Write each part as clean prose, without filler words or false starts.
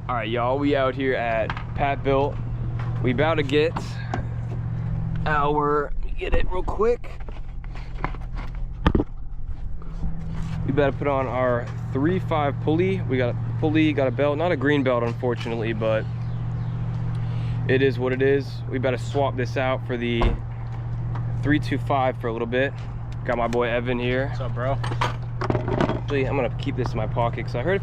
All right, y'all, we out here at Pat Built. We about to get our, get it real quick. We better put on our 3.5 pulley. We got a pulley, got a belt, not a green belt unfortunately, but it is what it is. We better swap this out for the 3.25 for a little bit. Got my boy Evan here. What's up, bro? Actually, I'm gonna keep this in my pocket because I heard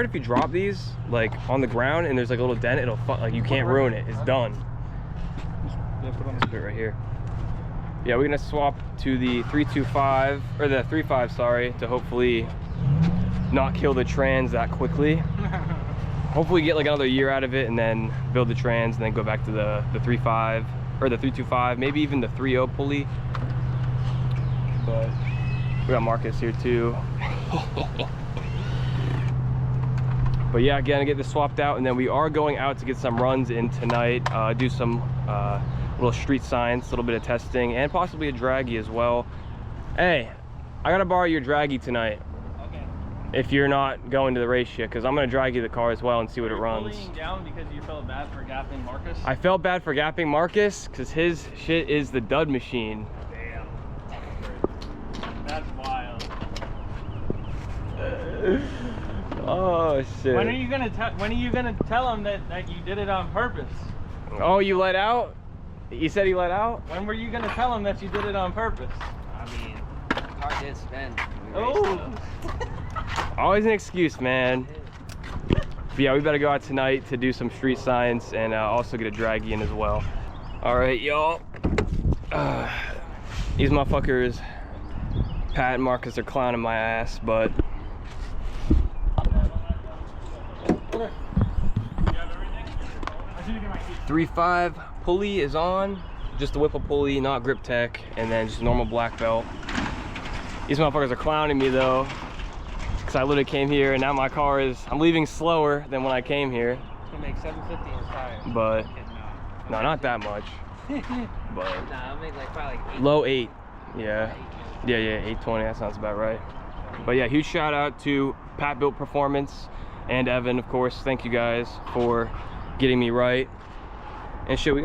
if you drop these like on the ground and there's like a little dent, it'll like you can't ruin it. It's done. Yeah, put on This bit right here. Yeah, we're gonna swap to the 3.25 or the 3.5, sorry, to hopefully not kill the trans that quickly. Hopefully get like another year out of it and then build the trans and then go back to the 3.5 or the 3.25, maybe even the 3.0 pulley. But we got Marcus here too. But yeah, again, get this swapped out, and then we are going out to get some runs in tonight, do some little street science, a little bit of testing, and possibly a draggy as well. Hey, I gotta borrow your draggy tonight. Okay. If you're not going to the race yet, because I'm gonna drag you the car as well and see what it runs. Bullying down because you felt bad for gapping Marcus? I felt bad for gapping Marcus because his shit is the dud machine. Damn. That's wild. Oh shit. When are you gonna tell him that you did it on purpose? Oh, you let out? You said he let out? When were you gonna tell him that you did it on purpose? I mean, the car did spin. Oh. Always an excuse, man. But yeah, we better go out tonight to do some street science and also get a draggy in as well. All right, y'all. These motherfuckers, Pat and Marcus, are clowning my ass, but 3.5 pulley is on, just the Whipple pulley, not grip tech, and then just a normal black belt. These motherfuckers are clowning me though, because I literally came here and now my car is, I'm leaving slower than when I came here. It's gonna make 750 in tire. But no, not that much. But nah, I'll make like probably like 8. low 8. Yeah. Yeah, 820, that sounds about right. But yeah, huge shout out to Pat Built Performance and Evan, of course. Thank you guys for getting me right. And shit, they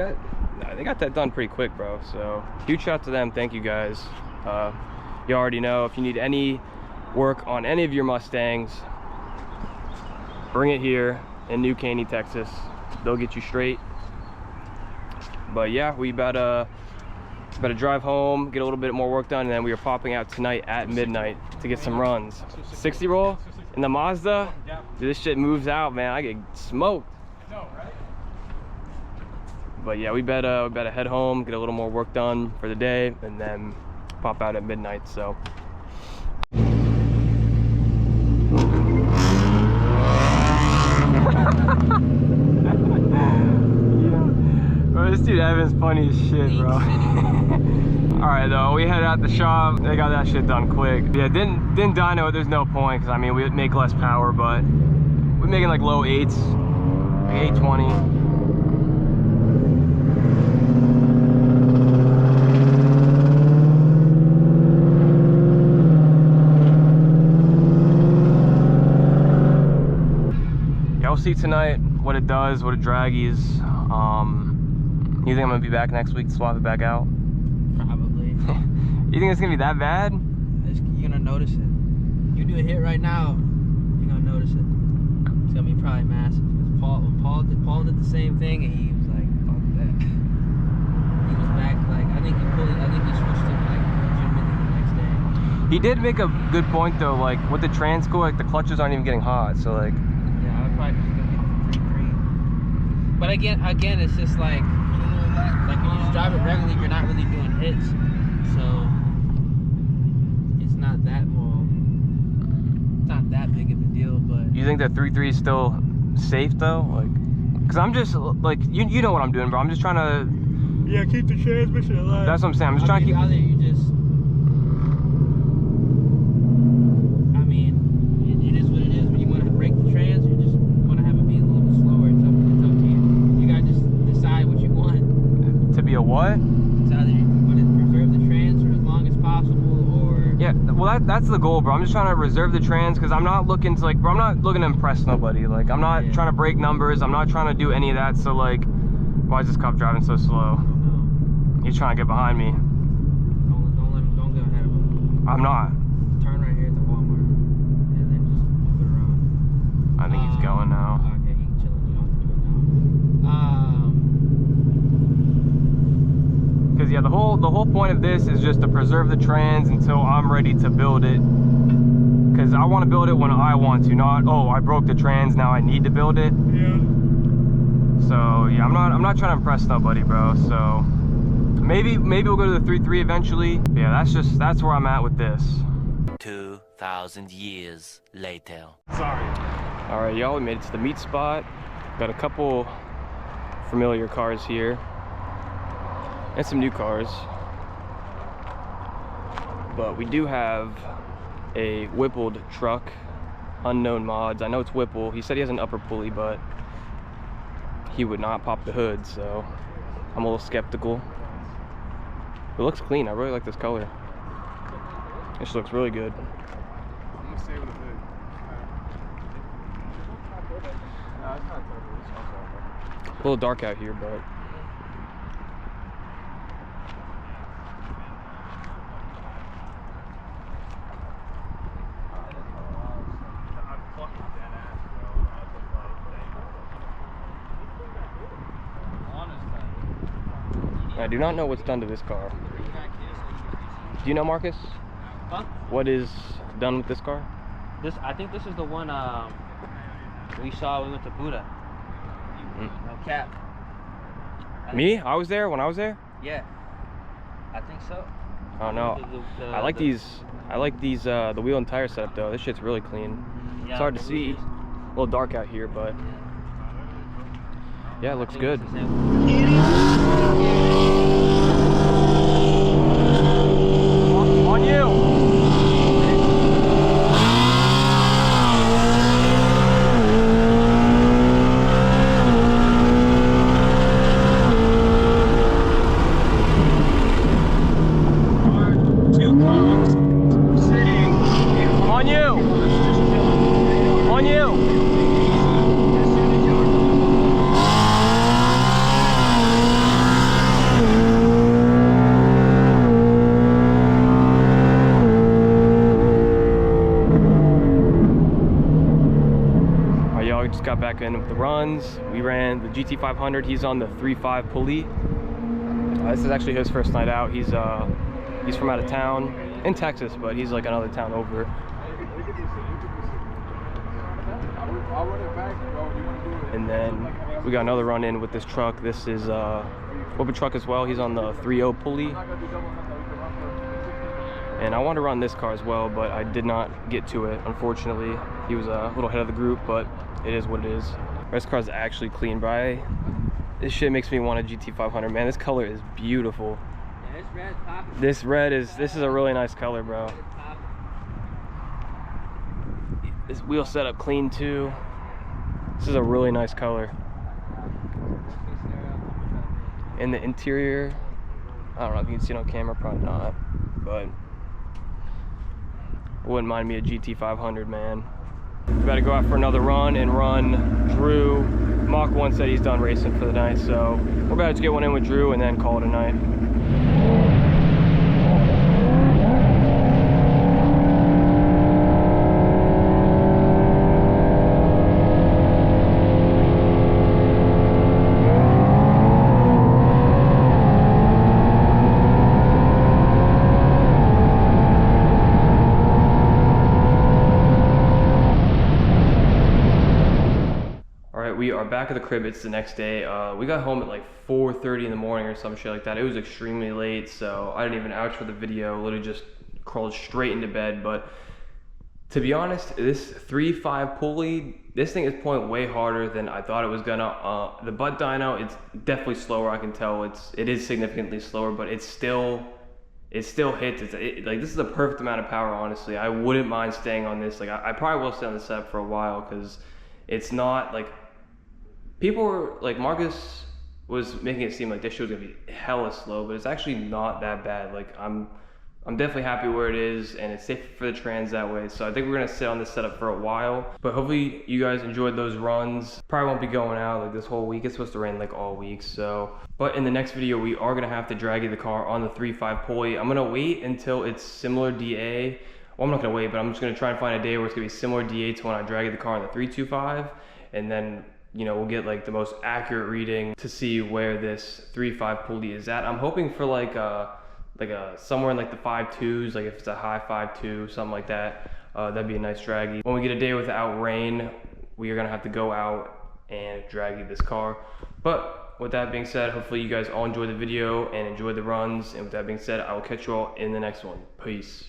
got that done pretty quick, bro. So huge shout out to them. Thank you guys. You already know, if you need any work on any of your Mustangs, bring it here in New Caney, Texas. They'll get you straight. But yeah, we better drive home, get a little bit more work done, and then we are popping out tonight at midnight to get some runs. 60 roll in the Mazda. Dude, this shit moves out, man. I get smoked. But yeah, we better head home, get a little more work done for the day, and then pop out at midnight. So bro, this dude Evan's funny as shit, bro. All right, though, we head out the shop. They got that shit done quick. Yeah, didn't dyno it. There's no point, because I mean, we'd make less power, but we're making like low 8s, like 820. We'll see tonight what it does, what it draggies. You think I'm gonna be back next week to swap it back out? Probably. You think it's gonna be that bad? You're gonna notice it. You do a hit right now, you're gonna notice it. It's gonna be probably massive. Paul did the same thing, and he was like, "Fuck that." He was back like I think he switched it like legitimately the next day. He did make a good point though. Like with the Transco, like the clutches aren't even getting hot, so like. Yeah, I'd probably just go get the 3.3. But again, it's just like when you just drive it regularly, you're not really doing hits, so it's not that big of a deal. But you think that 3.3 is still safe though? Like, cause I'm just like you know what I'm doing, bro. I'm just trying to. Yeah, keep the transmission alive. That's what I'm saying. I'm just trying to keep. Either you just. I mean, it is what it is. When you want to break the trans, you just want to have it be a little bit slower. It's up to you. You gotta just decide what you want. To be a what? It's either you want to preserve the trans for as long as possible, or yeah. Well, that's the goal, bro. I'm just trying to reserve the trans because I'm not looking to like, bro, I'm not looking to impress nobody. Like, I'm not trying to break numbers. I'm not trying to do any of that. So like, why is this cop driving so slow? He's trying to get behind me. Don't go ahead of him. I'm not. Turn right here at the Walmart, and then just move it around. I think he's going now. Okay, he can chill. You don't have to do it now. Because yeah, the whole point of this is just to preserve the trans until I'm ready to build it. Because I want to build it when I want to, not, oh, I broke the trans, now I need to build it. Yeah. So yeah, I'm not trying to impress nobody, bro. So maybe we'll go to the 3.3 eventually. But yeah, that's where I'm at with this. 2,000 years later. Sorry. All right, y'all, we made it to the meat spot. Got a couple familiar cars here and some new cars, but we do have a Whippled truck, unknown mods. I know it's Whipple. He said he has an upper pulley, but he would not pop the hood, so I'm a little skeptical. It looks clean. I really like this color. This looks really good. I'm gonna stay with the hood. A little dark out here, but I do not know what's done to this car. Do you know, Marcus? Huh? What is done with this car? I think this is the one we saw when we went to Buddha. No cap. Me? I was there when I was there? Yeah. I think so. I don't know. I like these the wheel and tire setup though. This shit's really clean. Yeah, It's hard to see. A little dark out here, but yeah, it looks good. On you. Got back in with the runs. We ran the GT500. He's on the 3.5 pulley. This is actually his first night out. He's from out of town in Texas, but he's like another town over. And then we got another run in with this truck. This is Whipple truck as well. He's on the 3.0 pulley. And I wanted to run this car as well, but I did not get to it, unfortunately. He was a little ahead of the group, but it is what it is. This car's actually clean, bro. This shit makes me want a GT500, man. This color is beautiful. Yeah, this red's popping. This is a really nice color, bro. This wheel setup clean too. This is a really nice color. And the interior, I don't know if you can see it on camera, probably not, but wouldn't mind me a GT500, man. We gotta go out for another run and run Drew. Mach 1 said he's done racing for the night, so we're about to get one in with Drew and then call it a night. We are back at the crib. It's the next day. We got home at like 4:30 in the morning or some shit like that. It was extremely late, so I didn't even ouch for the video. Literally just crawled straight into bed. But to be honest, this 3.5 pulley, this thing is pulling way harder than I thought it was gonna. The butt dyno, it's definitely slower. I can tell it is significantly slower, but it still hits. Like this is the perfect amount of power. Honestly, I wouldn't mind staying on this. Like I probably will stay on the set for a while because it's not like. People were like, Marcus was making it seem like this shit was gonna be hella slow, but it's actually not that bad. Like I'm I'm definitely happy where it is, and it's safer for the trans that way. So I think we're gonna sit on this setup for a while, but hopefully you guys enjoyed those runs. Probably won't be going out like this whole week. It's supposed to rain like all week, so. But in the next video, we are gonna have to drag the car on the 3.5 pulley. I'm gonna wait until it's similar DA. Well, I'm not gonna wait, but I'm just gonna try and find a day where it's gonna be similar DA to when I drag the car on the 3.25, and then, you know, we'll get like the most accurate reading to see where this 3.5 pulley is at. I'm hoping for like a somewhere in like the 5.2s, like if it's a high 5.2, something like that. That'd be a nice draggy. When we get a day without rain, we are gonna have to go out and draggy this car. But with that being said, hopefully you guys all enjoyed the video and enjoyed the runs. And with that being said, I will catch you all in the next one. Peace.